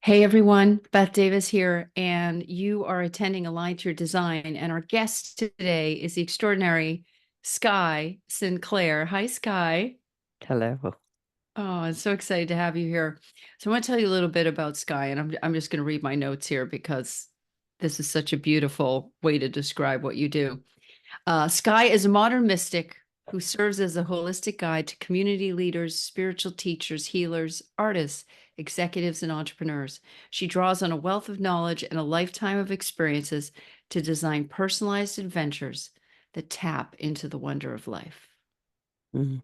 Hey everyone, Baeth Davis here, and you are attending Align Through Design. And our guest today is the extraordinary Skye Sinclair. Hi, Skye. Hello. Oh, I'm so excited to have you here. So I want to tell you a little bit about Skye, and I'm just going to read my notes here because this is such a beautiful way to describe what you do. Skye is a modern mystic who serves as a holistic guide to community leaders, spiritual teachers, healers, artists, executives, and entrepreneurs. She draws on a wealth of knowledge and a lifetime of experiences to design personalized adventures that tap into the wonder of life. Mm,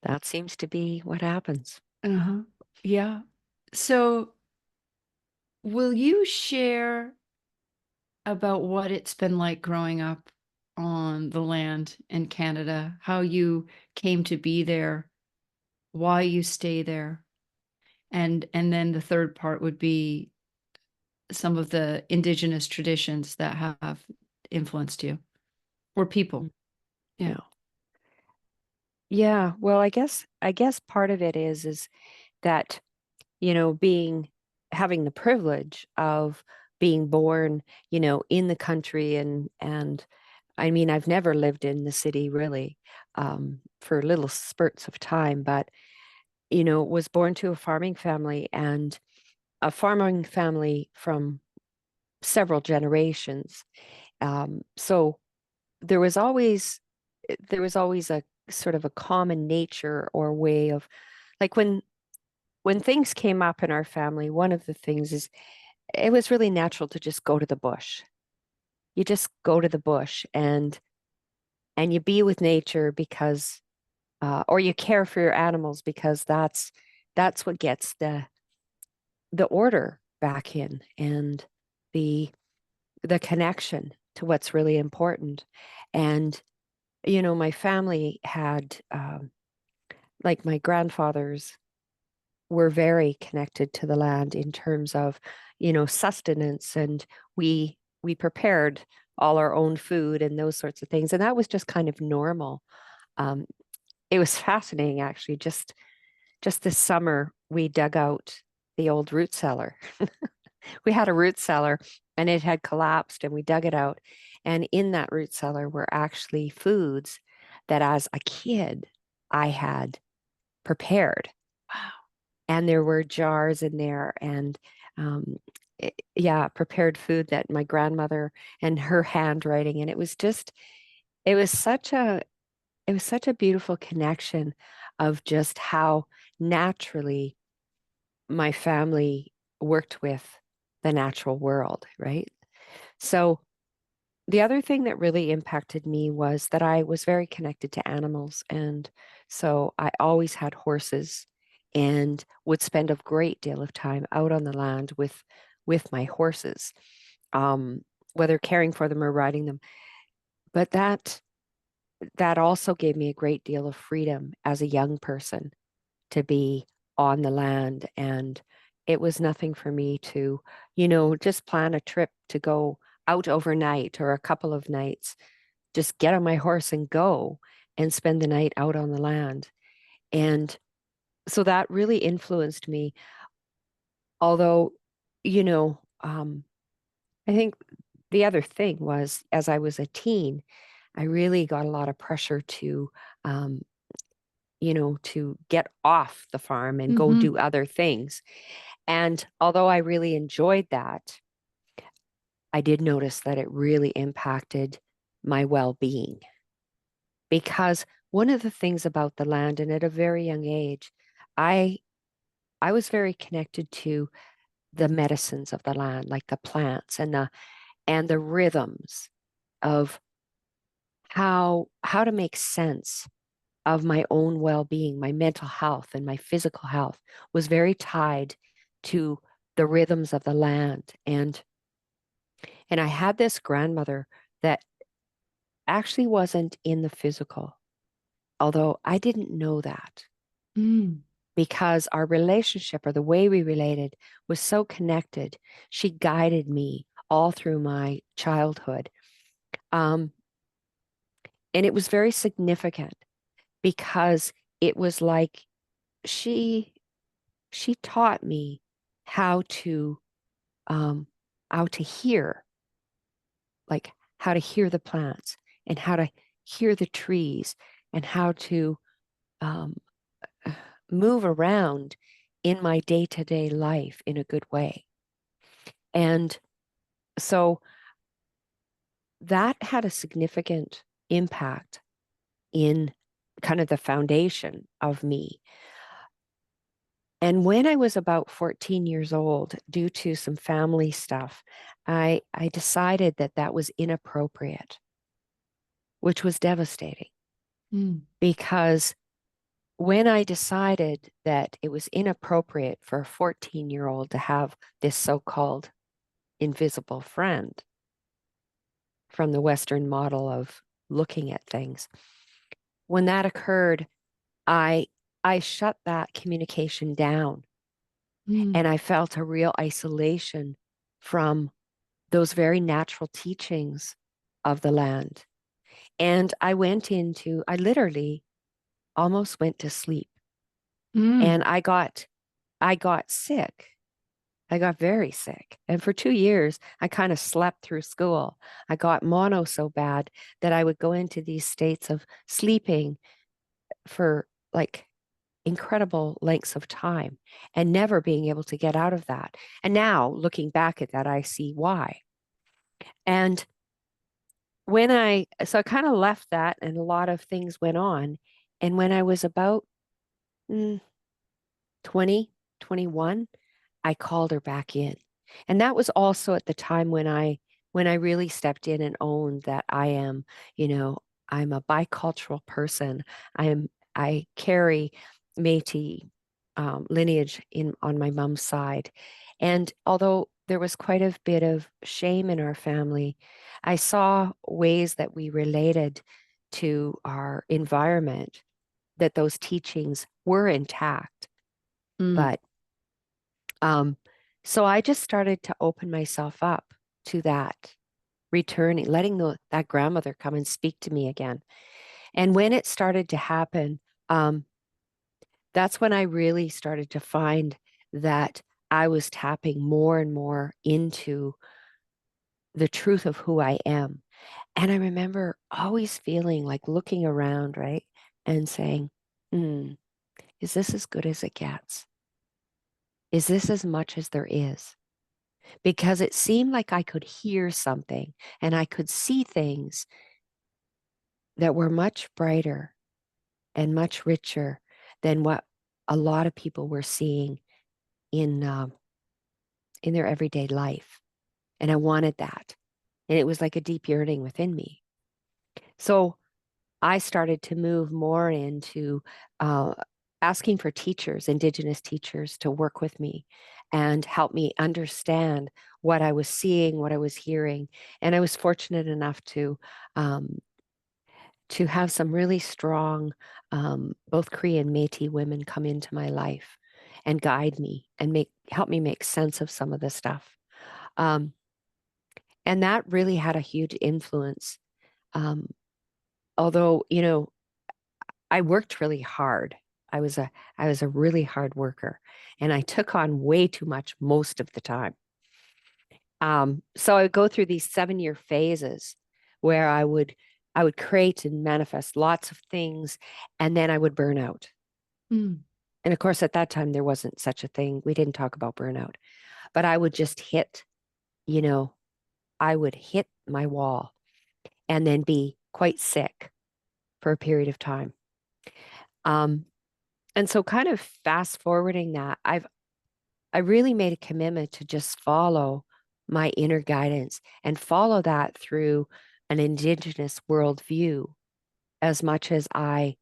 that seems to be what happens. Uh-huh. Yeah. So, will you share about what it's been like growing up on the land in Canada, how you came to be there, why you stay there? And then the third part would be some of the indigenous traditions that have influenced you or Mm, people. Yeah. yeah. Yeah. Well, I guess part of it is that, being having the privilege of being born, in the country and I mean, I've never lived in the city really, for little spurts of time, but was born to a farming family and a farming family from several generations. So there was always there was always a sort of a common nature or way of like when things came up in our family, one of the things is it was really natural to just go to the bush. You just go to the bush and you be with nature because or you care for your animals because that's what gets the order back in and the the connection to what's really important. And my family had like my grandfathers were very connected to the land in terms of, sustenance, and we prepared all our own food and those sorts of things. And that was just kind of normal. Um, it was fascinating actually. Just this summer, we dug out the old root cellar. We had a root cellar and it had collapsed and we dug it out. And in that root cellar were actually foods that as a kid I had prepared. Wow. And there were jars in there and yeah, prepared food that my grandmother and her handwriting. And it was such a, it was such a beautiful connection of just how naturally my family worked with the natural world, right? So the other thing that really impacted me was that I was very connected to animals. And so I always had horses and would spend a great deal of time out on the land with my horses, um, whether caring for them or riding them. But that also gave me a great deal of freedom as a young person to be on the land. And it was nothing for me to, just plan a trip to go out overnight or a couple of nights, just get on my horse and go and spend the night out on the land. And so that really influenced me. Although, I think the other thing was as I was a teen, I really got a lot of pressure um, to get off the farm and go Mm-hmm. do other things. And although I really enjoyed that, I did notice that it really impacted my well-being because one of the things about the land, and at a very young age, I I was very connected to the medicines of the land, like the plants and the rhythms of how to make sense of my own well-being. My mental health and my physical health was very tied to the rhythms of the land. And I had this grandmother that actually wasn't in the physical, although I didn't know that Mm. because our relationship or the way we related was so connected. She guided me all through my childhood. Um, and it was very significant because it was like she she taught me how to um, how to hear, like how to hear the plants and how to hear the trees and how to um, move around in my day-to-day life in a good way. And so that had a significant impact in kind of the foundation of me. And when I was about 14 years old, due to some family stuff, I decided that that was inappropriate, which was devastating Mm. because when I decided that it was inappropriate for a 14-year-old to have this so-called invisible friend from the Western model of looking at things, when that occurred, I I shut that communication down Mm. and I felt a real isolation from those very natural teachings of the land. And I literally almost went to sleep Mm. and I got sick. I got very sick. And for 2 years, I kind of slept through school. I got mono so bad that I would go into these states of sleeping for like incredible lengths of time and never being able to get out of that. And now looking back at that, I see why. And so I kind of left that and a lot of things went on. And when I was about mm, 20, 21, I called her back in. And that was also at the time when I really stepped in and owned that I am, you know, I'm a bicultural person. I carry Métis lineage in on my mom's side. And although there was quite a bit of shame in our family, I saw ways that we related to our environment, that those teachings were intact. Mm. But um, so I just started to open myself up to that, returning, letting that grandmother come and speak to me again. And when it started to happen, um, that's when I really started to find that I was tapping more and more into the truth of who I am. And I remember always feeling like looking around, right? And saying, hmm, is this as good as it gets? Is this as much as there is? Because it seemed like I could hear something and I could see things that were much brighter and much richer than what a lot of people were seeing in their everyday life. And I wanted that. And it was like a deep yearning within me. So I started to move more into uh, asking for teachers, indigenous teachers, to work with me and help me understand what I was seeing, what I was hearing. And I was fortunate enough um, to have some really strong, both Cree and Métis women come into my life and guide me and help me make sense of some of the stuff. Um, and that really had a huge influence. Um, although, I worked really hard. I was a I was a really hard worker and I took on way too much most of the time. So I would go through these 7-year phases where I would create and manifest lots of things and then I would burn out. Mm. And of course, at that time there wasn't such a thing. We didn't talk about burnout, but I would just you know, I would hit my wall and then be quite sick for a period of time. Um, and so kind of fast forwarding that, I really made a commitment to just follow my inner guidance and follow that through an indigenous worldview as much as I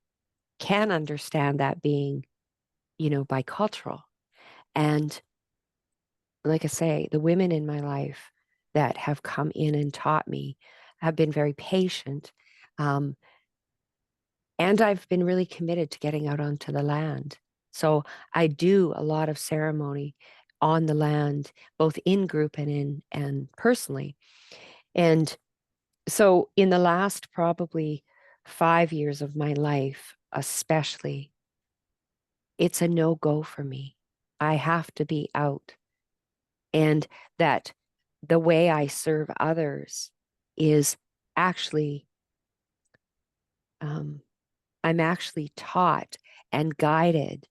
can understand that being, bicultural. And like I say, the women in my life that have come in and taught me have been very patient. Um, and I've been really committed to getting out onto the land. So I do a lot of ceremony on the land, both in group and personally. And so in the last probably 5 years of my life, especially, it's a no-go for me. I have to be out, and that the way I serve others is actually, um, I'm actually taught and guided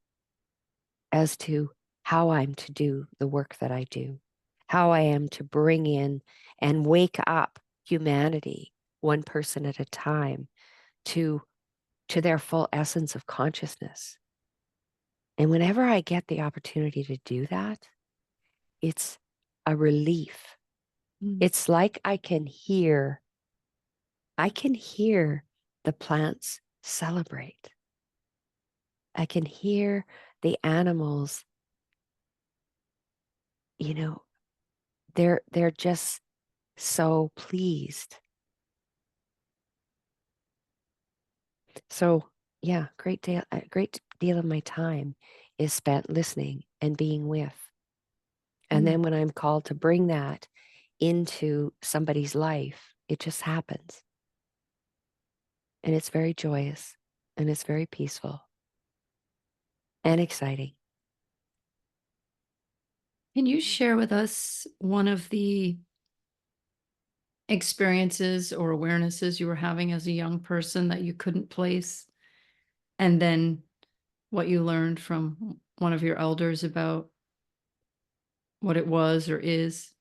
as to how I'm to do the work that I do, how I am to bring in and wake up humanity one person at a time to their full essence of consciousness. And whenever I get the opportunity to do that, it's a relief. Mm. It's like I can hear the plants celebrate. I can hear the animals, you know, they're just so pleased. So yeah, a great deal of my time is spent listening and being with. And Mm. then when I'm called to bring that into somebody's life, it just happens. And it's very joyous and it's very peaceful and exciting. Can you share with us one of the experiences or awarenesses you were having as a young person that you couldn't place, and then what you learned from one of your elders about what it was or is?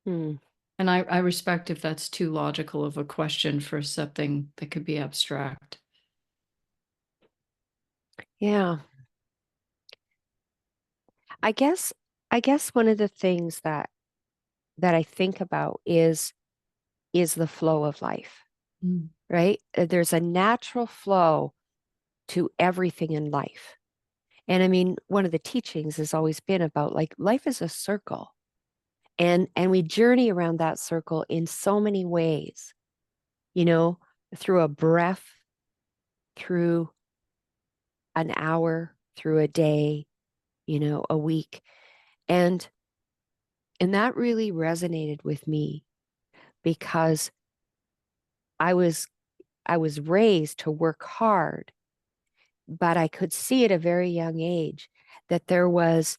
Hmm. And I respect if that's too logical of a question for something that could be abstract. Yeah. I guess I guess one of the things that I think about is the flow of life, Mm. right? There's a natural flow to everything in life. And I mean, one of the teachings has always been about like life is a circle. And we journey around that circle in so many ways, you know, through a breath, through an hour, through a day, a week. And and that really resonated with me because I was I was raised to work hard, but I could see at a very young age that there was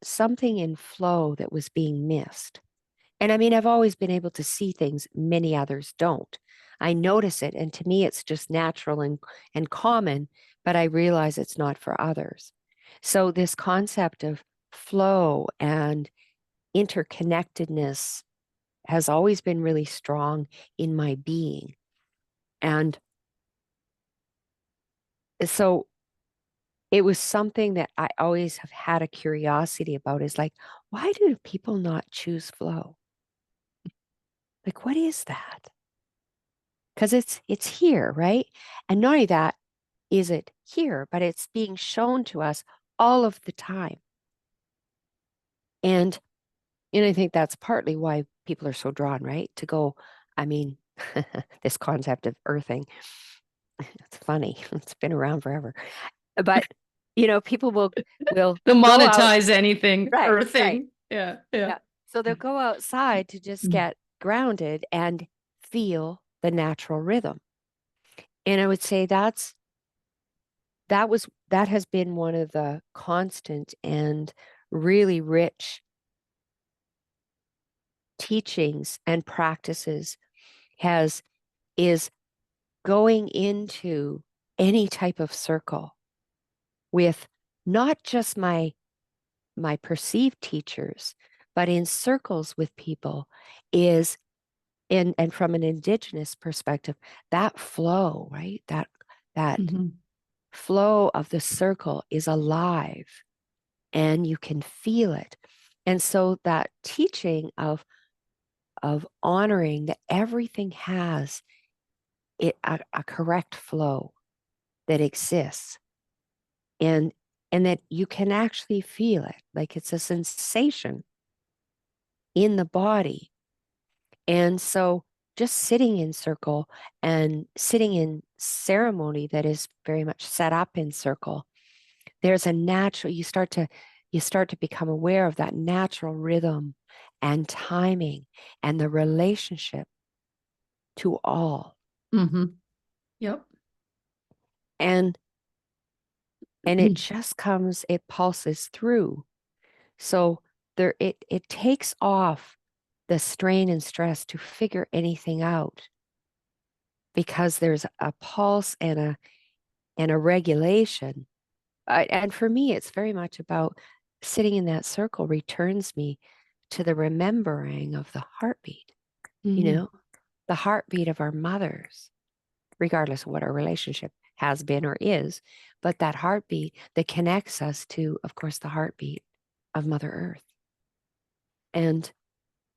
something in flow that was being missed. And I mean, I've always been able to see things many others don't. I notice it, and to me, it's just natural and common, but I realize it's not for others. So, this concept of flow and interconnectedness has always been really strong in my being. And so, it was something that I always have had a curiosity about is like, why do people not choose flow? Like, what is that? Because it's here, right? And not only that, is it here, but it's being shown to us all of the time. And I think that's partly why people are so drawn, right? To go, I mean, this concept of earthing, it's funny. It's been around forever. But people will To go out, monetize anything right, right. earthing. Yeah, yeah. Yeah. So they'll go outside to just Mm. get grounded and feel the natural rhythm. And I would say that has been one of the constant and really rich teachings and practices has is going into any type of circle with not just my perceived teachers, but in circles with people is and from an indigenous perspective, that flow, right? That Mhm. flow of the circle is alive and you can feel it. And so that teaching of honoring that everything has a correct flow that exists and that you can actually feel it like it's a sensation in the body. And so just sitting in circle and sitting in ceremony that is very much set up in circle, there's a natural you start to become aware of that natural rhythm and timing and the relationship to all. Mhm. Yep. And and it just comes, it pulses through. So it takes off the strain and stress to figure anything out because there's a pulse and a regulation. And for me, it's very much about sitting in that circle returns me to the remembering of the heartbeat, Mhm. the heartbeat of our mothers, regardless of what our relationship has been or is, but that heartbeat that connects us to, of course, the heartbeat of Mother Earth. And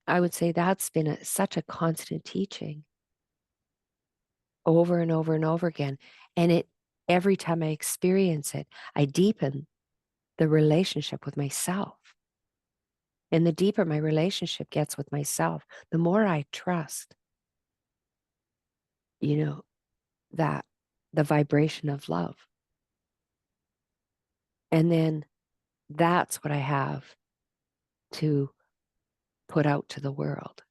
I would say that's been such a constant teaching over and over and over again. And every time I experience it, I deepen the relationship with myself. And the deeper my relationship gets with myself, the more I trust, you know, that the vibration of love. And then that's what I have to put out to the world.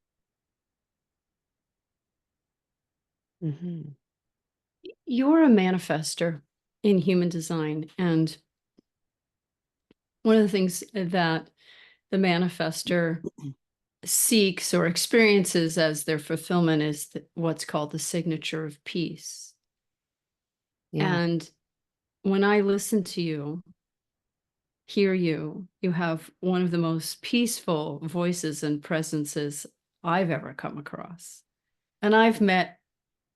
Mm-hmm. You're a manifester in human design. And one of the things that the manifester seeks or experiences as their fulfillment is what's called the signature of peace. Yeah. And when I listen to you, hear you, you have one of the most peaceful voices and presences I've ever come across. And I've met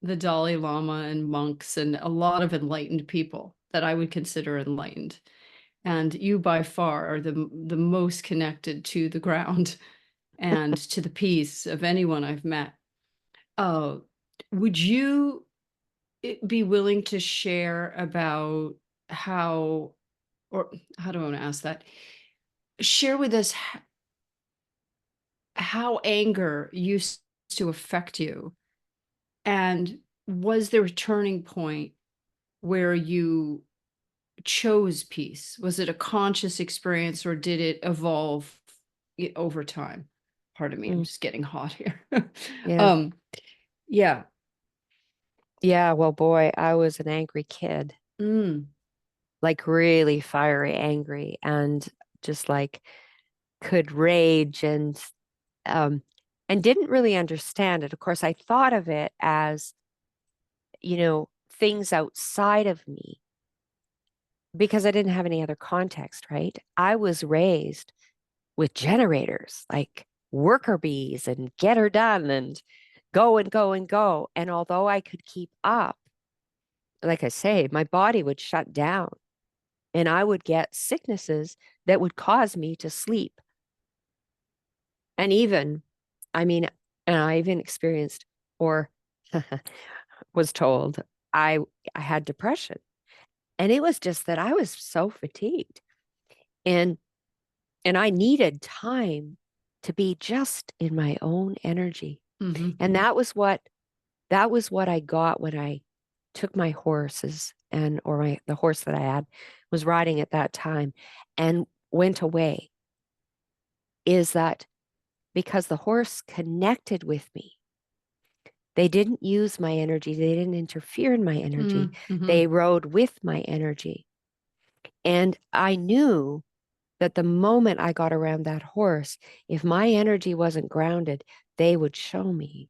the Dalai Lama and monks and a lot of enlightened people that I would consider enlightened. And you by far are the most connected to the ground and to the peace of anyone I've met. Uh, would you be willing to share about how, or how do I want to ask that? Share with us how anger used to affect you, and was there a turning point where you chose peace? Was it a conscious experience or did it evolve over time? Pardon me, I'm Mm, just getting hot here. yeah. um, yeah. Yeah. Well, boy, I was an angry kid, Mm, like really fiery, angry, and just like could rage um and didn't really understand it. Of course, I thought of it as, things outside of me because I didn't have any other context, right? I was raised with generators, like worker bees and get her done and go and go and go. And although I could keep up, like I say, my body would shut down and I would get sicknesses that would cause me to sleep. And even, I mean, and I even experienced or was told I I had depression. And it was just that I was so fatigued. And and I needed time to be just in my own energy. mhm. And that was what I got when I took my horses and or the horse that I had was riding at that time and went away, is that because the horse connected with me. They didn't use my energy. They didn't interfere in my energy. Mm, mhm. They rode with my energy. And I knew that the moment I got around that horse, if my energy wasn't grounded, they would show me.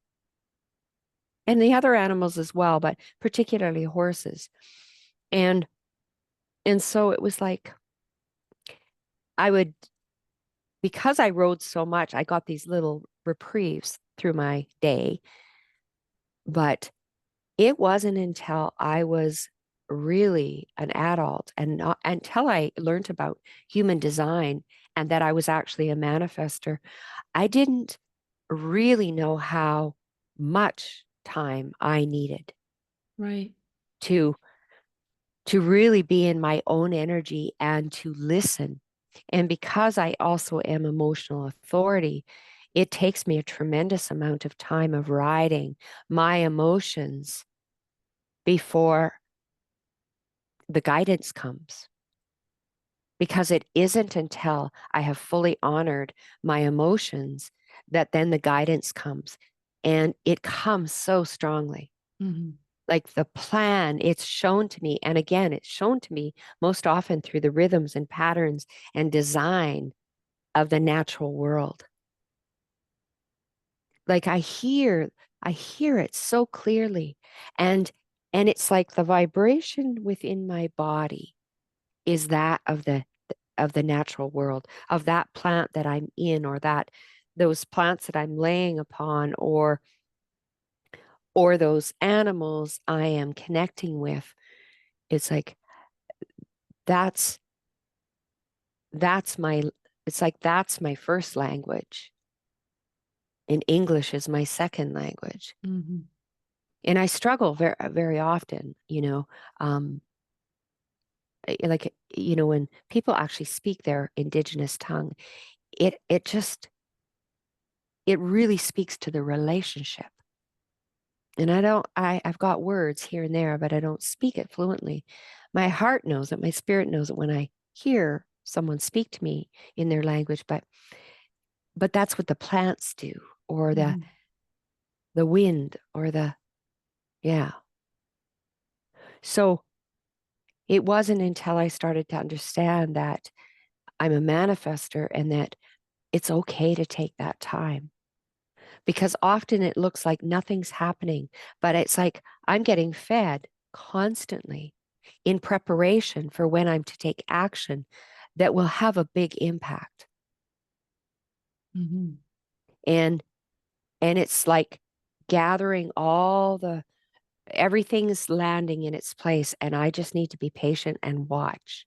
And the other animals as well, but particularly horses. And and so it was like I would, because I rode so much, I got these little reprieves through my day. But it wasn't until I was really an adult and not until I learned about human design and that I was actually a manifester, I didn't really know how much time I needed Right. to to really be in my own energy and to listen. And because I also am emotional authority, it takes me a tremendous amount of time of riding my emotions before the guidance comes. Because it isn't until I have fully honored my emotions that then the guidance comes. And it comes so strongly. Mhm. like the plan, it's shown to me. And again, it's shown to me most often through the rhythms and patterns and design of the natural world. Like I hear it so clearly. And and it's like the vibration within my body is that of the natural world, of that plant that I'm in, or that those plants that I'm laying upon, or those animals I am connecting with. It's like that's that's my it's like that's my first language, and English is my second language. Mhm. And I struggle very often, like, when people actually speak their indigenous tongue, it just it really speaks to the relationship. And I've got words here and there, but I don't speak it fluently. My heart knows it, my spirit knows it when I hear someone speak to me in their language, but that's what the plants do, or Mhm. the wind, or the yeah. So it wasn't until I started to understand that I'm a manifester and that it's okay to take that time, because often it looks like nothing's happening, but it's like I'm getting fed constantly in preparation for when I'm to take action that will have a big impact. Mhm. And it's like gathering all the everything's landing in its place, and I just need to be patient and watch.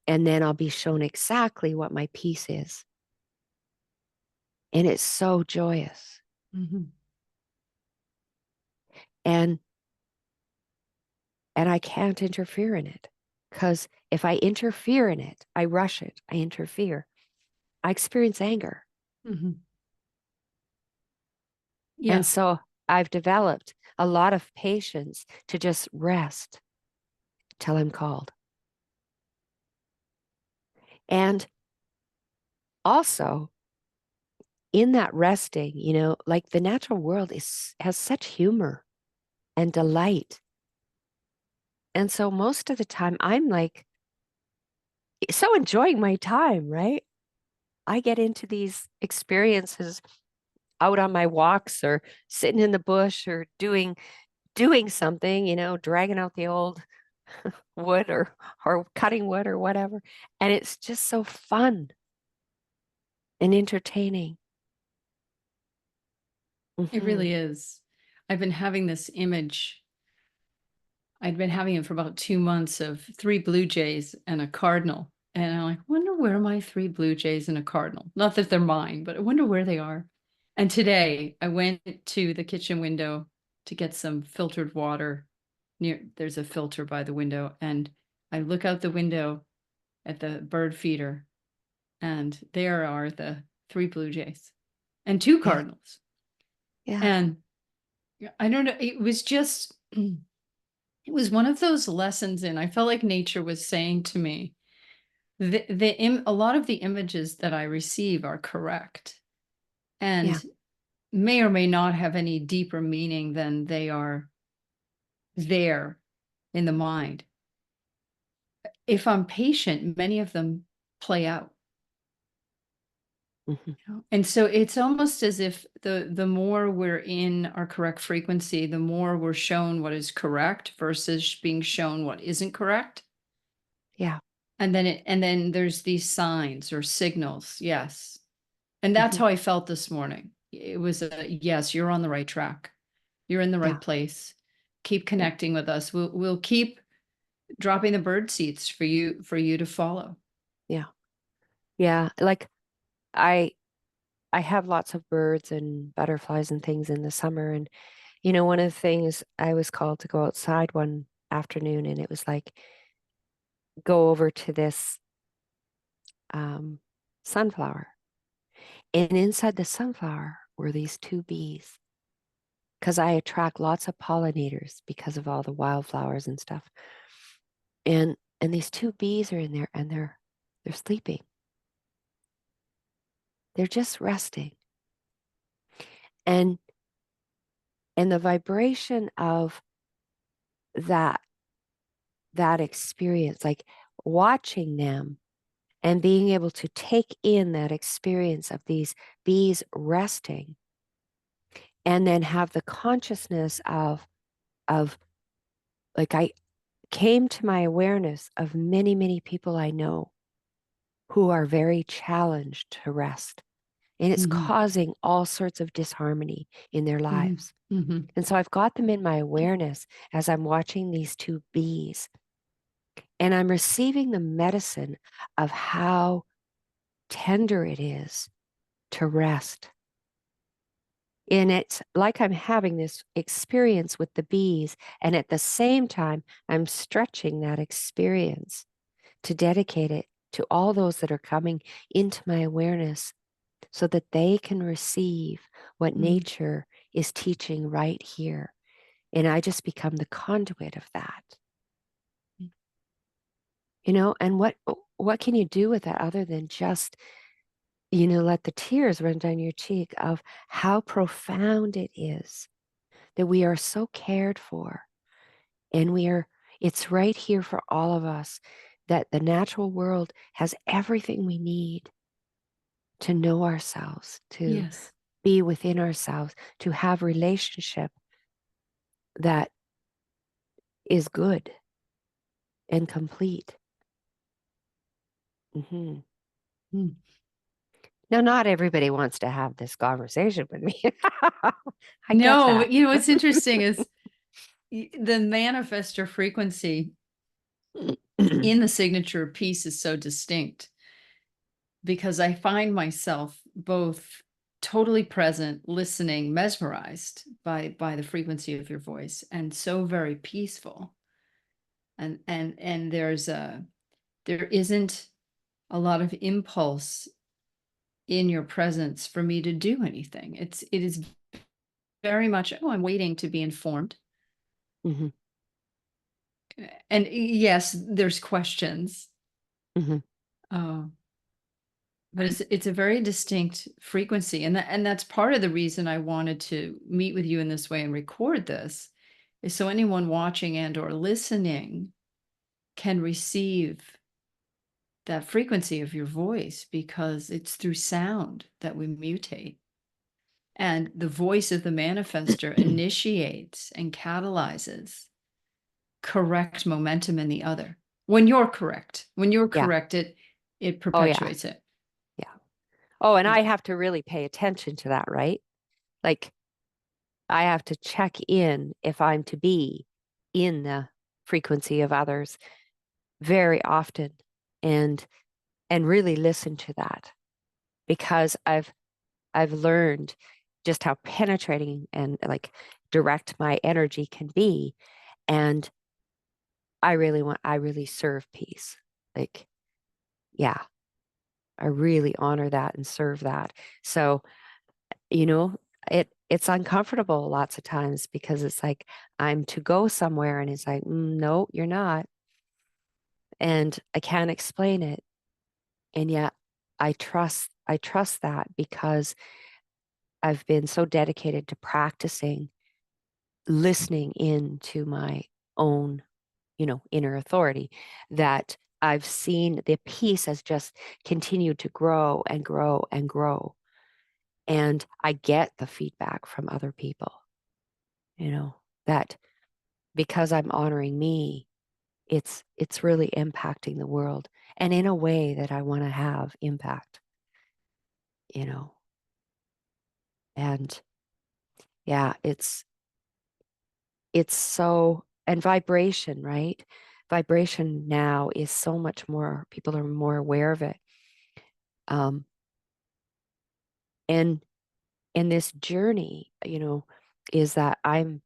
And then I'll be shown exactly what my piece is. And it's so joyous. Mhm. And I can't interfere in it, because if I interfere in it, I rush it, I interfere, I experience anger. Mhm. And Yeah. so I've developed a lot of patience to just rest till I'm called. And also in that resting, like the natural world has such humor and delight. And so most of the time I'm like so enjoying my time, right? I get into these experiences out on my walks, or sitting in the bush, or doing something, dragging out the old wood, or cutting wood or whatever. And it's just so fun and entertaining. It Hmm. really is. I've been having this image. I'd been having it for about 2 months of three blue jays and a cardinal. And I'm like, wonder where my three blue jays and a cardinal. Not that they're mine, but I wonder where they are. And today I went to the kitchen window to get some filtered water. There's a filter by the window, and I look out the window at the bird feeder, and there are the three blue jays and two Yeah, cardinals. yeah, And I don't know, it was just it was one of those lessons, and I felt like nature was saying to me, a lot of the images that I receive are correct yeah. and may or may not have any deeper meaning than they are there in the mind. If I'm patient, many of them play out. Hmm. And so it's almost as if the more we're in our correct frequency, the more we're shown what is correct versus being shown what isn't correct. Yeah. And then there's these signs or signals. Yes. And that's Hmm. how I felt this morning. It was a yes, you're on the right track. You're in the right Yeah, place. Keep yeah, connecting with us. We'll keep dropping the bird seeds for you to follow. yeah, yeah. Like I I have lots of birds and butterflies and things in the summer. And one of the things, I was called to go outside one afternoon, and it was like, go over to this um, sunflower. And inside the sunflower were these two bees, because I attract lots of pollinators because of all the wildflowers and stuff. And these two bees are in there, and they're sleeping. They're just resting. And And the vibration of that that experience, like watching them and being able to take in that experience of these bees resting, and then have the consciousness of like, I came to my awareness of many, many people I know who are very challenged to rest, and it's Mm-hmm. causing all sorts of disharmony in their Mm-hmm. lives. Mm-hmm. And so I've got them in my awareness as I'm watching these two bees, and I'm receiving the medicine of how tender it is to rest. And it's like I'm having this experience with the bees, and at the same time, I'm stretching that experience to dedicate it to all those that are coming into my awareness so that they can receive what Mm-hmm. nature is teaching right here. And I just become the conduit of that. And what can you do with that other than just, let the tears run down your cheek of how profound it is that we are so cared for, and it's right here for all of us, that the natural world has everything we need to know ourselves, to Yes. be within ourselves, to have relationship that is good and complete. Mhm. Mm. Now, not everybody wants to have this conversation with me. I get No, that. but what's interesting is the manifestor frequency in the signature piece is so distinct because I find myself both totally present, listening, mesmerized by the frequency of your voice, and so very peaceful. And there isn't a lot of impulse in your presence for me to do anything. It is very much, oh, I'm waiting to be informed. Mhm, And yes, there's questions. mhm. Uh, but it's a very distinct frequency, and that's part of the reason I wanted to meet with you in this way and record this, is so anyone watching and or listening can receive that frequency of your voice, because it's through sound that we mutate, and the voice of the manifester initiates and catalyzes correct momentum in the other. When you're Yeah. correct, it Oh, yeah. perpetuates it. Yeah. Oh, and I have to really pay attention to that, right? Like, I have to check in if I'm to be in the frequency of others very often, and really listen to that, because I've learned just how penetrating and like direct my energy can be. And I really serve peace. Like, yeah, I really honor that and serve that. So, you know, it's uncomfortable lots of times, because it's like I'm to go somewhere and it's like, no, you're not. And I can't explain it. And yet I trust that, because I've been so dedicated to practicing listening in to my own, inner authority, that I've seen the peace has just continued to grow and grow and grow. And I get the feedback from other people, that because I'm honoring me, it's really impacting the world, and in a way that I want to have impact, you know. And yeah, it's so, and vibration, right? Vibration now is so much more, people are more aware of it. Um, and in this journey, is that I'm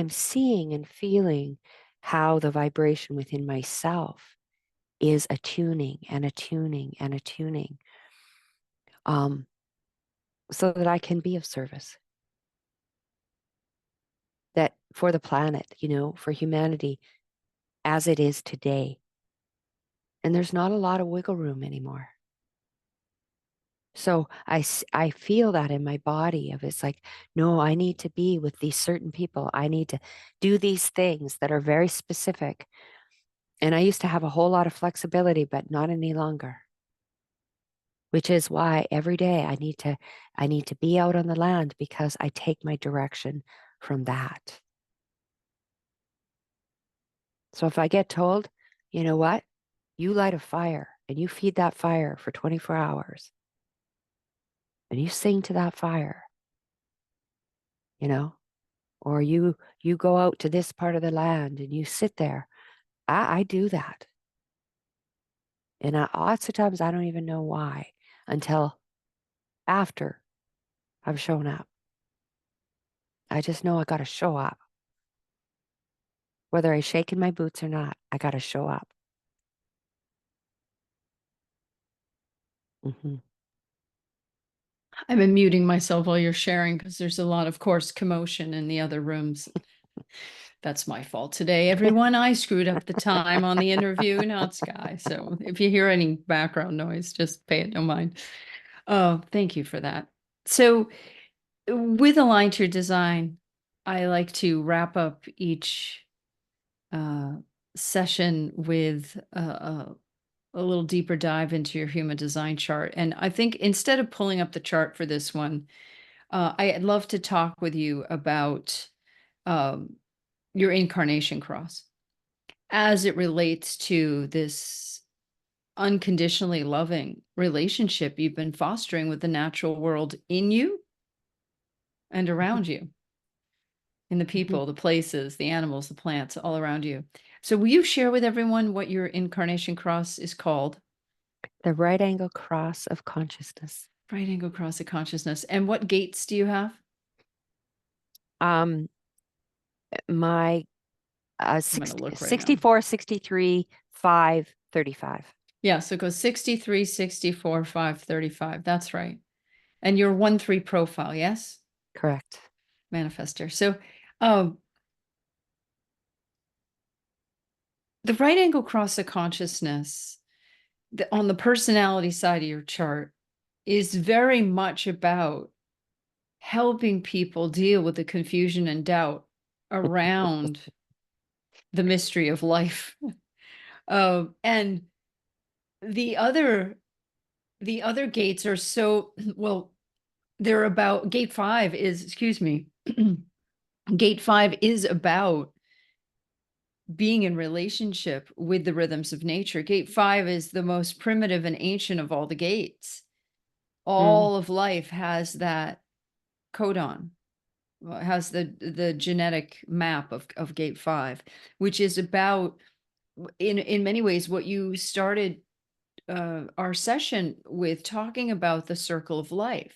seeing and feeling how the vibration within myself is attuning and attuning and attuning, um, so that I can be of service, that for the planet, for humanity as it is today. And there's not a lot of wiggle room anymore. So I feel that in my body of it's like, no, I need to be with these certain people. I need to do these things that are very specific. And I used to have a whole lot of flexibility, but not any longer, which is why every day I need to be out on the land because I take my direction from that. So if I get told, you know what, you light a fire and you feed that fire for 24 hours and you sing to that fire, you know, or you go out to this part of the land and you sit there. I do that. And lots of times I don't even know why until after I've shown up. I just know I got to show up. Whether I shake in my boots or not, I got to show up. Hmm. I've been muting myself while you're sharing because there's a lot of course commotion in the other rooms. That's my fault today, everyone. I screwed up the time on the interview, not Skye. So if you hear any background noise, just pay it no mind. Oh, thank you for that. So with Align to Your Design, I like to wrap up each uh, session with a little deeper dive into your human design chart. And I think instead of pulling up the chart for this one, I'd love to talk with you about um, your incarnation cross as it relates to this unconditionally loving relationship you've been fostering with the natural world in you and Hmm. around you, in the Hmm. people, the places, the animals, the plants all around you. So, will you share with everyone what your incarnation cross is called? The right angle cross of consciousness. Right angle cross of consciousness. And what gates do you have? Um, my I'm going to look right now. 64, 63, 5, 35. Yeah, so it goes 63, 64, 5, 35. That's right. And your 1-3 profile, yes? Correct. Manifestor. So um, the right angle cross of consciousness on the personality side of your chart is very much about helping people deal with the confusion and doubt around the mystery of life. And the other the other gates are so well, they're about gate 5 is, excuse me, gate 5 is about being in relationship with the rhythms of nature. Gate 5 is the most primitive and ancient of all the gates. Mm, All of life has that codon, has the genetic map of gate 5, which is about, in many ways, what you started our session with, talking about the circle of life,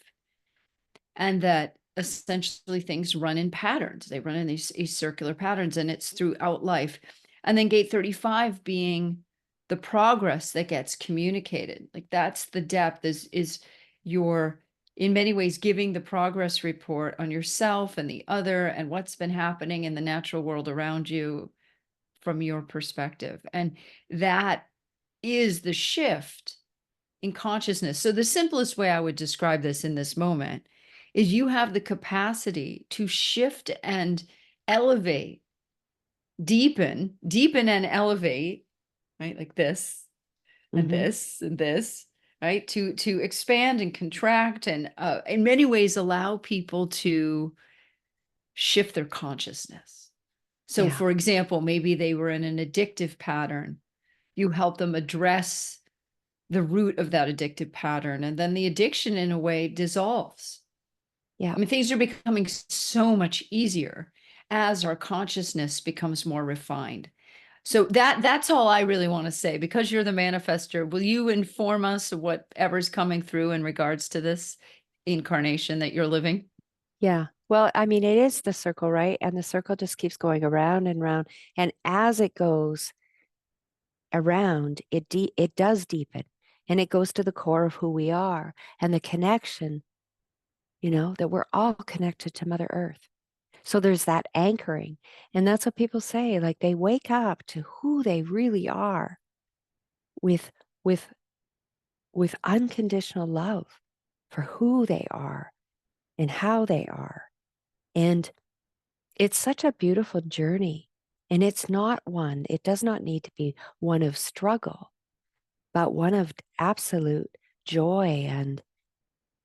and that essentially things run in patterns. They run in these circular patterns, and it's throughout life. And then gate 35 being the progress that gets communicated. Like, that's the depth, is your, in many ways, giving the progress report on yourself and the other and what's been happening in the natural world around you from your perspective. And that is the shift in consciousness. So the simplest way I would describe this in this moment is you have the capacity to shift and elevate, deepen and elevate, right? Like this and hmm. this and this, right? To expand and contract, and in many ways allow people to shift their consciousness. So Yeah. for example, maybe they were in an addictive pattern. You help them address the root of that addictive pattern, and then the addiction in a way dissolves. Yeah. I mean, things are becoming so much easier as our consciousness becomes more refined. So that's all I really want to say. Because you're the manifester, will you inform us of whatever's coming through in regards to this incarnation that you're living? Yeah. Well, I mean, it is the circle, right? And the circle just keeps going around and around. And as it goes around, it does deepen and it goes to the core of who we are and the connection, that we're all connected to Mother Earth. So there's that anchoring. And that's what people say, like they wake up to who they really are with with with unconditional love. for who they are and how they are. And it's such a beautiful journey. And it's not one, it does not need to be one of struggle, but one of absolute joy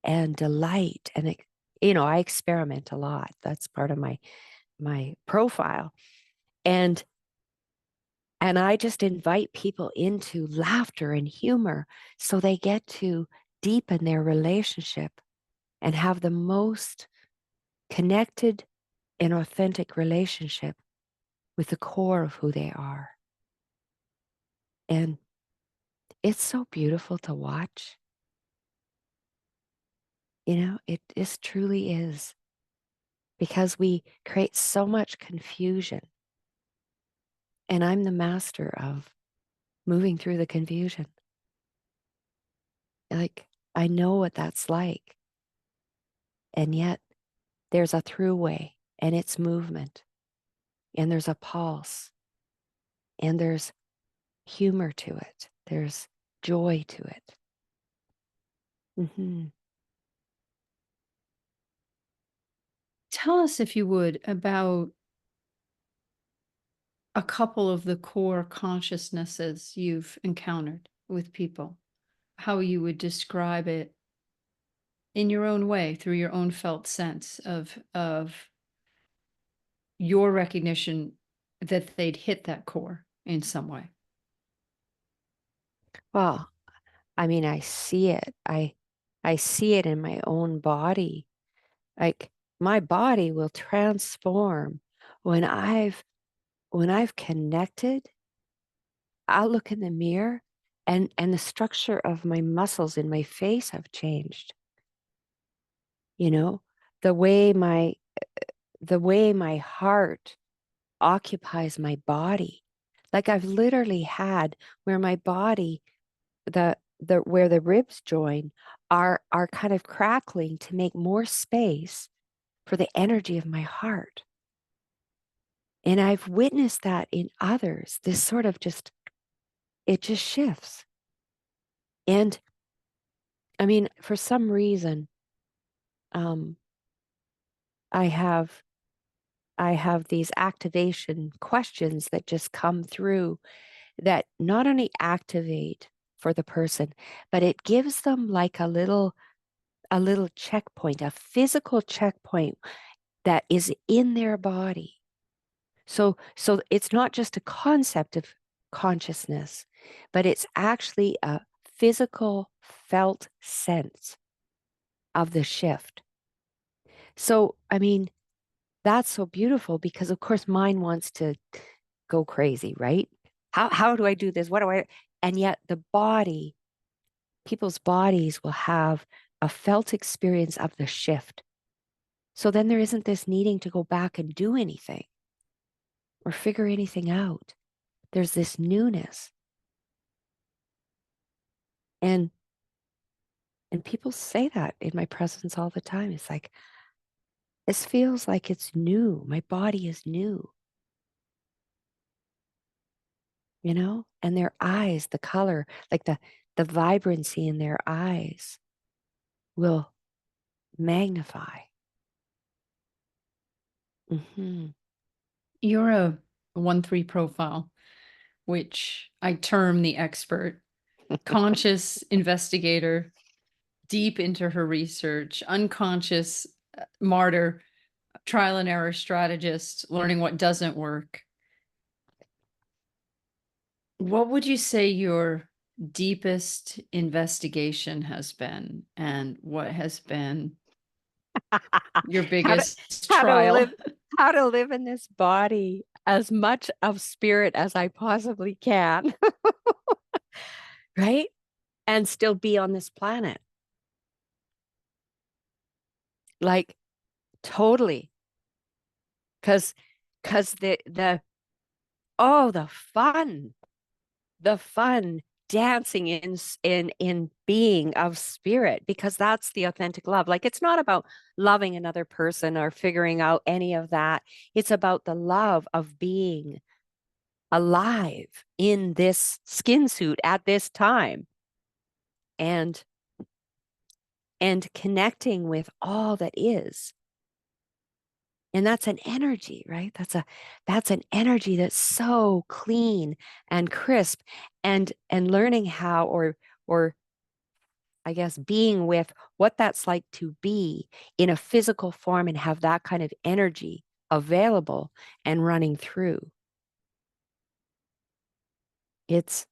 and delight. And it, I experiment a lot. That's part of my profile. And I just invite people into laughter and humor so they get to deepen their relationship and have the most connected and authentic relationship with the core of who they are. And it's so beautiful to watch. It just truly is, because we create so much confusion. And I'm the master of moving through the confusion. Like, I know what that's like. And yet there's a through way, and it's movement, and there's a pulse, and there's humor to it. There's joy to it. Mm-hmm. Tell us, if you would, about a couple of the core consciousnesses you've encountered with people, how you would describe it in your own way, through your own felt sense of your recognition that they'd hit that core in some way. Well, I mean, I see it. I see it in my own body. Like, my body will transform when I've connected. I'll look in the mirror, and the structure of my muscles in my face have changed. You know, the way my the way my heart occupies my body. Like, I've literally had where my body, the where the ribs join, are kind of crackling to make more space for the energy of my heart. And I've witnessed that in others. This sort of just, it just shifts. And I mean, for some reason, um, I have I have these activation questions that just come through that not only activate for the person, but it gives them like a little checkpoint, a physical checkpoint that is in their body. So it's not just a concept of consciousness, but it's actually a physical felt sense of the shift. So, I mean, that's so beautiful because of course mine wants to go crazy, right? How do I do this? What do I And yet the body, people's bodies will have a felt experience of the shift. So then there isn't this needing to go back and do anything or figure anything out. There's this newness. And people say that in my presence all the time. It's like, this feels like it's new. My body is new, And their eyes, the color, like the vibrancy in their eyes will magnify. Hmm. You're a 1-3 profile, which I term the expert, conscious investigator, deep into her research, unconscious martyr, trial and error strategist, learning what doesn't work. What would you say your deepest investigation has been, and what has been your how to biggest how to trial? live how to live in this body as much of spirit as I possibly can, right? And still be on this planet. Like, totally. Because the oh, the fun dancing in being of spirit, because that's the authentic love. Like, it's not about loving another person or figuring out any of that. It's about the love of being alive in this skin suit at this time. And and connecting with all that is. And that's an energy, right? That's an energy that's so clean and crisp, and learning how, or I guess being with what that's like to be in a physical form and have that kind of energy available and running through. It's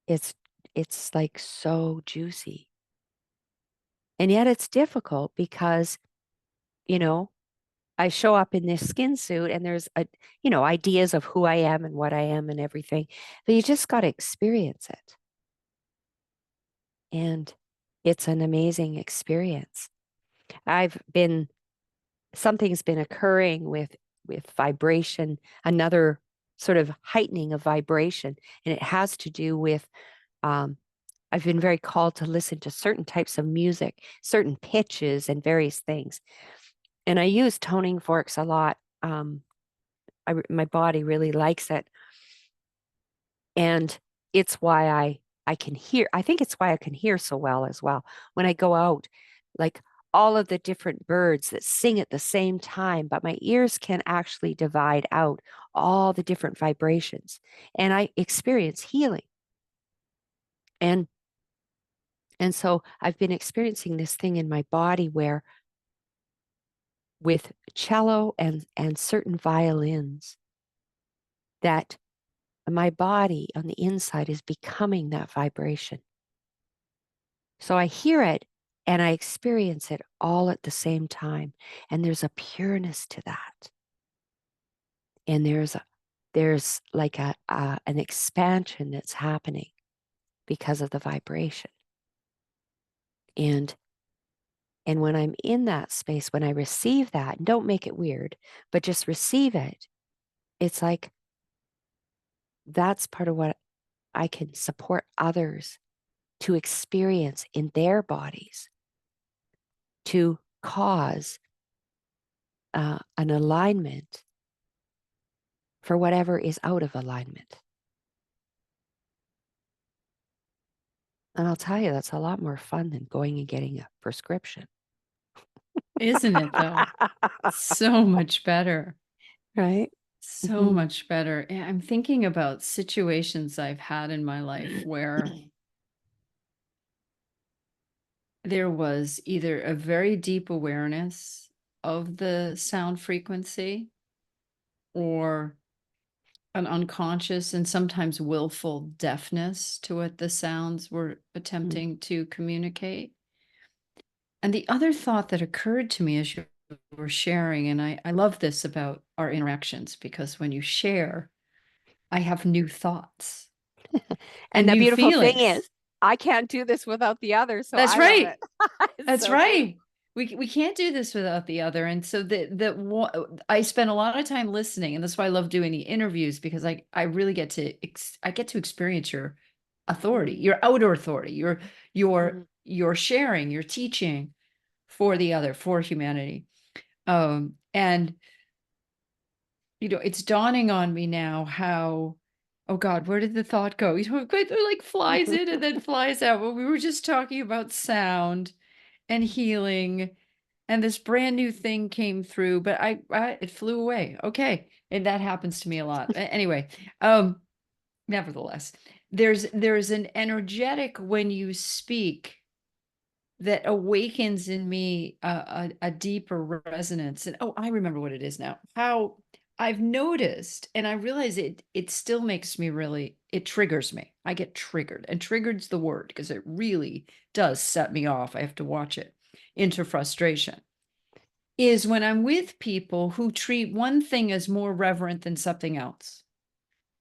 it's it's like so juicy. And yet it's difficult because, you know, I show up in this skin suit and there's ideas of who I am and what I am and everything, but you just got to experience it. And it's an amazing experience. I've been Something's been occurring with vibration, another sort of heightening of vibration, and it has to do with um, I've been very called to listen to certain types of music, certain pitches, and various things. And I use toning forks a lot. My body really likes it, and it's why I can hear. I think it's why I can hear so well as well when I go out, like all of the different birds that sing at the same time, but my ears can actually divide out all the different vibrations, and I experience healing. And so I've been experiencing this thing in my body where with cello and certain violins that my body on the inside is becoming that vibration. So I hear it and I experience it all at the same time. And there's a pureness to that. And there's like an expansion that's happening because of the vibration. And when I'm in that space, when I receive that, don't make it weird, but just receive it, it's like that's part of what I can support others to experience in their bodies to cause an alignment for whatever is out of alignment. And I'll tell you, that's a lot more fun than going and getting a prescription. Isn't it though? So much better. Right? So Mhm. much better. And I'm thinking about situations I've had in my life where there was either a very deep awareness of the sound frequency or an unconscious and sometimes willful deafness to what the sounds were Mm. attempting to communicate. And the other thought that occurred to me as you were sharing, and I love this about our interactions because when you share, I have new thoughts And and the new beautiful thing feelings. is, I can't do this without the other, so That's I love right. it. It's That's so great. right. We can't do this without the other. And so I spend a lot of time listening, and that's why I love doing the interviews because I really get to I get to experience your authority, Mm, your outer authority, mm, your sharing, your teaching for the other, for humanity. And it's dawning on me now how, oh God, where did the thought go? It like flies in and then flies out. Well, we were just talking about sound and healing, and this brand new thing came through, but it flew away. Okay. And that happens to me a lot. Anyway, nevertheless, there's an energetic when you speak that awakens in me a deeper resonance. And oh, I remember what it is now. How I've noticed, and I realize it still makes me really, it triggers me. I get triggered, and triggered's the word because it really does set me off. I have to watch it into frustration. Is when I'm with people who treat one thing as more reverent than something else.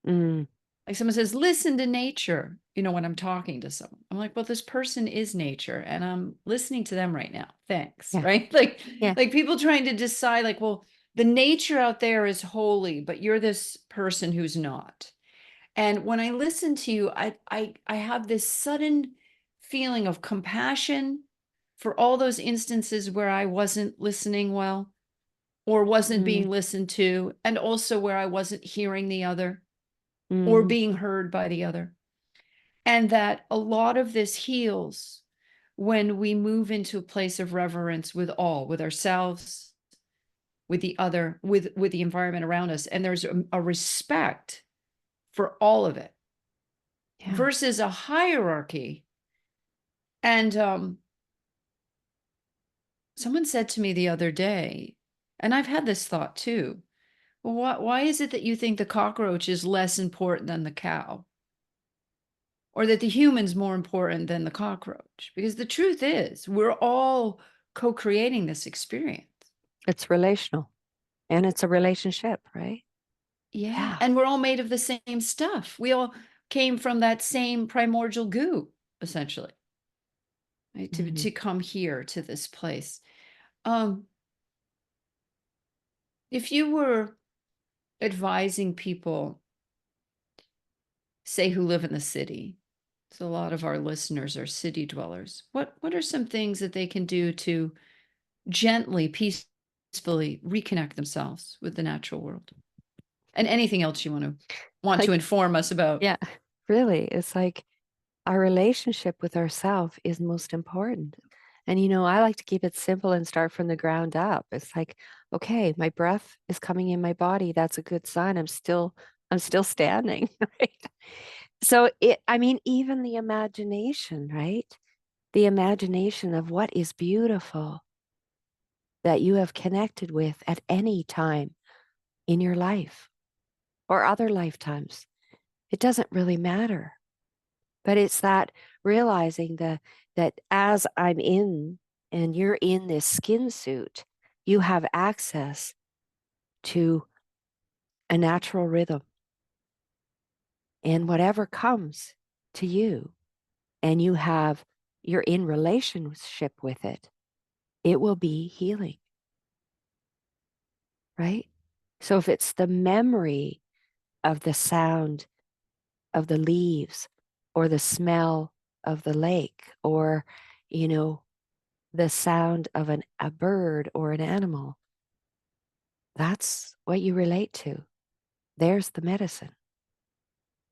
mm. Like someone says, listen to nature, when I'm talking to someone. I'm like, well, this person is nature and I'm listening to them right now. Thanks. Yeah, Right. yeah. Like people trying to decide, like, well, the nature out there is holy, but you're this person who's not. And when I listen to you, I have this sudden feeling of compassion for all those instances where I wasn't listening well or wasn't Mm, being listened to, and also where I wasn't hearing the other or mm, being heard by the other. And that a lot of this heals when we move into a place of reverence with all, with ourselves, with the other, with the environment around us, and there's a respect for all of it Yeah. versus a hierarchy. And someone said to me the other day, and I've had this thought too, well, why is it that you think the cockroach is less important than the cow? Or that the human's more important than the cockroach? Because the truth is, we're all co-creating this experience. It's relational and it's a relationship, right? Yeah. Yeah. And we're all made of the same stuff. We all came from that same primordial goo, essentially, right? Mhm. To come here to this place. Um, if you were advising people, say, who live in the city, so a lot of our listeners are city dwellers, what are some things that they can do to gently, peacefully reconnect themselves with the natural world? And anything else you want to Like, inform us about? yeah, really, it's like our relationship with ourself is most important. And I like to keep it simple and start from the ground up. It's like, okay, my breath is coming in my body. That's a good sign. I'm still standing, right? So I mean, even the imagination, right? The imagination of what is beautiful that you have connected with at any time in your life or other lifetimes. It doesn't really matter. But it's that realizing that as I'm in and you're in this skin suit, you have access to a natural rhythm. And whatever comes to you and you're in relationship with it, it will be healing, right? So if it's the memory of the sound of the leaves or the smell of the lake or, you know, the sound of a bird or an animal, that's what you relate to. There's the medicine,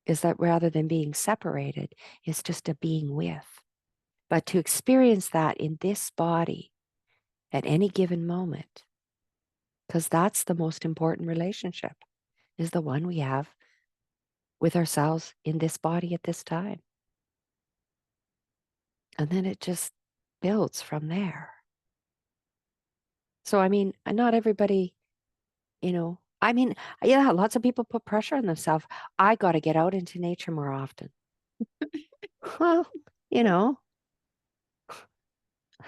is that rather than being separated, it's just a being with. But to experience that in this body at any given moment, because that's the most important relationship, is the one we have with ourselves in this body at this time. And then it just builds from there. So, I mean, not everybody, I mean, yeah, lots of people put pressure on themselves. I got to get out into nature more often. Well, you know,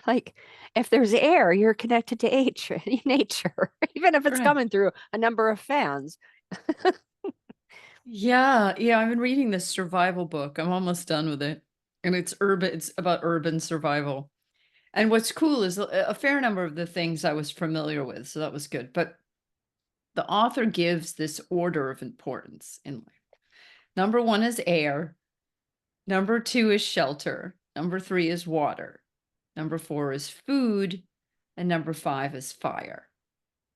like if there's air, you're connected to nature, even if it's Right. coming through a number of fans. Yeah, yeah, I've been reading this survival book. I'm almost done with it. And it's about urban survival. And what's cool is a fair number of the things I was familiar with, so that was good. But the author gives this order of importance in life. Number one is air. Number two is shelter. Number three is water. Number four is food. And number five is fire.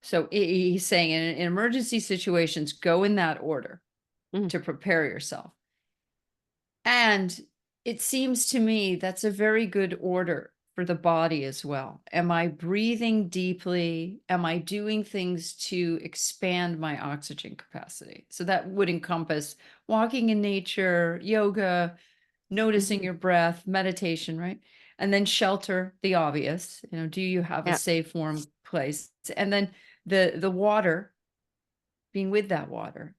So he's saying in emergency situations, go in that order Mm, to prepare yourself. And it seems to me that's a very good order for the body as well. Am I breathing deeply? Am I doing things to expand my oxygen capacity? So that would encompass walking in nature, yoga, noticing mhm. your breath, meditation, right? And then shelter, the obvious. Do you have a Yeah. safe, warm place? And then the water, being with that water,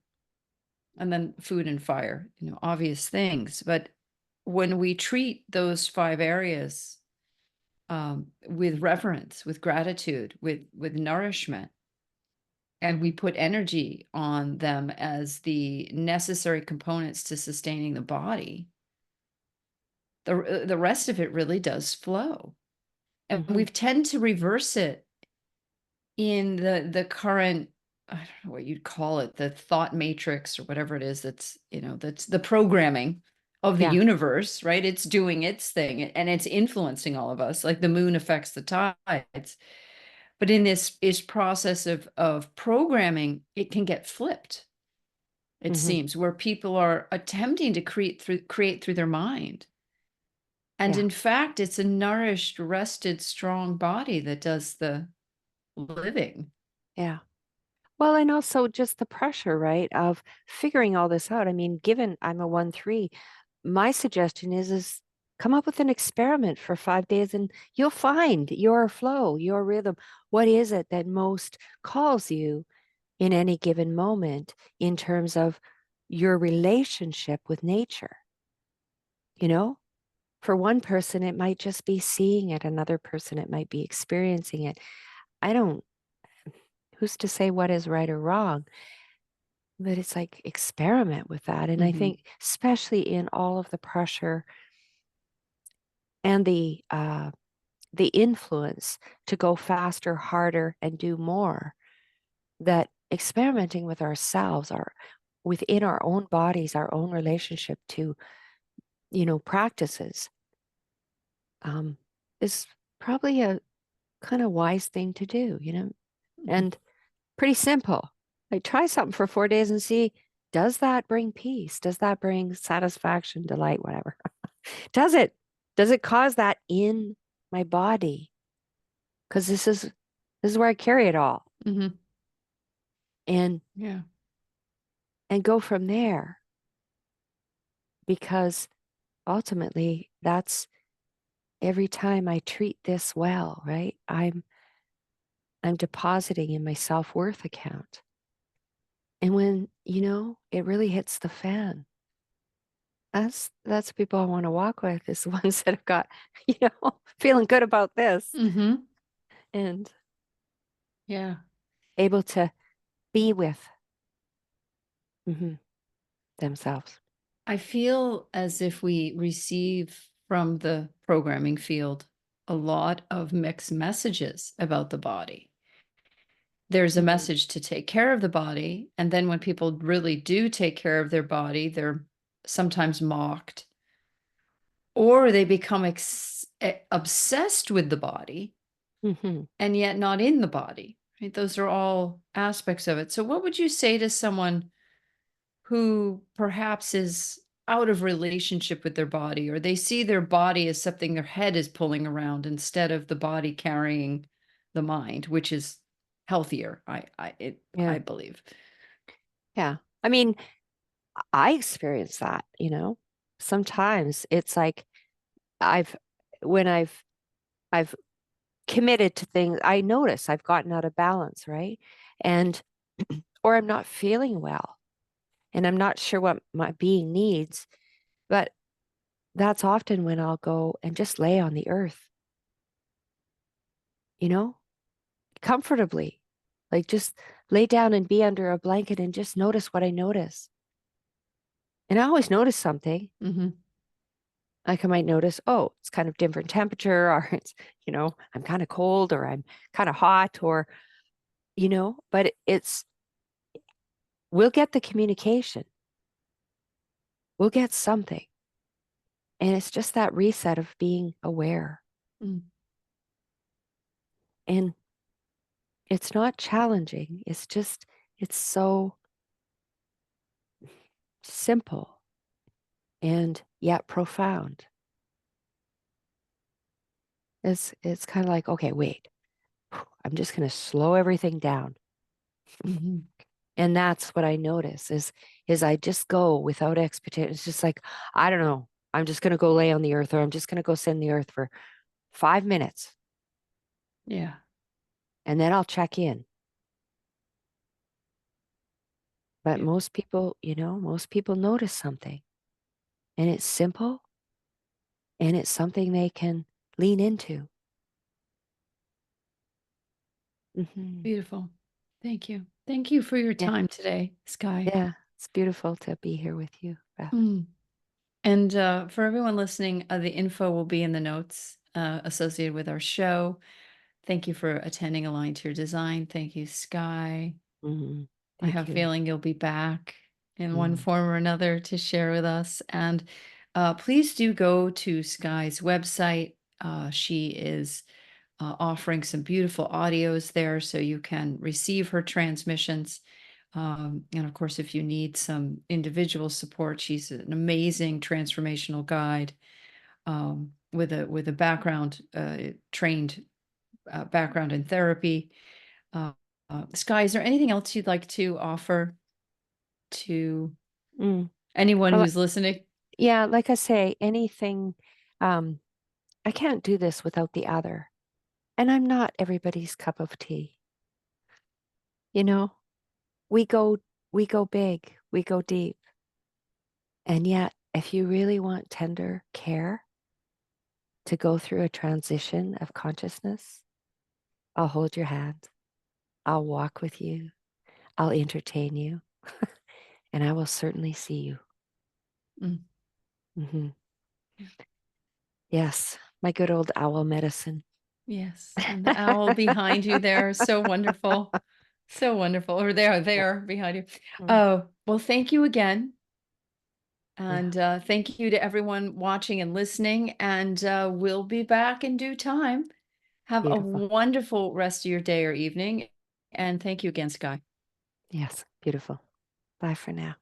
and then food and fire, obvious things. But when we treat those five areas with reverence, with gratitude, with nourishment, and we put energy on them as the necessary components to sustaining the body, the rest of it really does flow. And Mhm. we've tend to reverse it in the current, I don't know what you'd call it, the thought matrix or whatever it is, that's the programming of the Yeah. universe, right? It's doing its thing and it's influencing all of us, like the moon affects the tides. But in this is process of programming, it can get flipped, it Mhm. seems, where people are attempting to create through their mind. And Yeah. in fact, it's a nourished, rested, strong body that does the living. Yeah. Well, and also just the pressure, right, of figuring all this out. I mean, given I'm a 1-3, my suggestion is come up with an experiment for 5 days and you'll find your flow, your rhythm. What is it that most calls you in any given moment in terms of your relationship with nature? You know, for one person, it might just be seeing it. Another person, it might be experiencing it. I don't, who's to say what is right or wrong? But it's like experiment with that. And I Mhm. think, especially in all of the pressure and the influence to go faster, harder, and do more, that experimenting with ourselves, our within our own bodies, our own relationship to, practices, um, is probably a kind of wise thing to do, Mhm. and pretty simple. Like try something for 4 days and see, does that bring peace? Does that bring satisfaction, delight, whatever? Does it? Does it cause that in my body? Because this is where I carry it all. Mhm. And Yeah. and go from there. Because ultimately that's every time I treat this well, right? I'm depositing in my self-worth account. And when, it really hits the fan, that's people I want to walk with, is the ones that have got, feeling good about this Mhm. and Yeah. able to be with mhm, themselves. I feel as if we receive from the programming field a lot of mixed messages about the body. There's a Mhm. message to take care of the body, and then when people really do take care of their body, they're sometimes mocked, or they become obsessed with the body Mhm. and yet not in the body, right? Those are all aspects of it. So what would you say to someone who perhaps is out of relationship with their body, or they see their body as something their head is pulling around instead of the body carrying the mind, which is healthier, Yeah. I believe. Yeah. I mean, I experience that, Sometimes it's like I've when I've committed to things, I notice I've gotten out of balance, right? And or I'm not feeling well and I'm not sure what my being needs, but that's often when I'll go and just lay on the earth, you know, comfortably. Like just lay down and be under a blanket and just notice what I notice. And I always notice something. Mhm. Like I might notice, oh, it's kind of different temperature, or it's, I'm kind of cold, or I'm kind of hot, or, but we'll get the communication, we'll get something. And it's just that reset of being aware. Mm. And it's not challenging, it's so simple and yet profound. It's kind of like, okay, wait, I'm just going to slow everything down. Mhm. And that's what I notice is I just go without expectation. It's just like, I don't know. I'm just gonna go lay on the earth, or I'm just gonna go sit in the earth for 5 minutes Yeah. and then I'll check in. But Yeah. most people notice something, and it's simple and it's something they can lean into. Hmm. Beautiful. Thank you. Thank you for your Yeah, time today, Skye. yeah. It's beautiful to be here with you, Beth. Mm. And for everyone listening, the info will be in the notes associated with our show. Thank you for attending Aligned to Your Design. Thank you, Skye. Hmm. I have Thank a you. feeling you'll be back in one Mm. form or another to share with us. And please do go to Skye's website. She is offering some beautiful audios there so you can receive her transmissions. And of course, if you need some individual support, she's an amazing transformational guide. with a background, trained background in therapy. Uh, Skye, is there anything else you'd like to offer to Mm. anyone Well, who's listening? yeah, like I say, anything, um, I can't do this without the other. And I'm not everybody's cup of tea. You know, we go we go big, we go deep. And yet, if you really want tender care to go through a transition of consciousness, I'll hold your hand. I'll walk with you. I'll entertain you. And I will certainly see you. Mm, Hmm. Yes, my good old owl medicine. yes, and the owl behind you there is so wonderful. So wonderful. Or there behind you. Mm. Oh, well, thank you again. Yeah, And thank you to everyone watching and listening. And we'll be back in due time. Have a beautiful. wonderful rest of your day or evening. And thank you again, Skye. Yes, beautiful. Bye for now.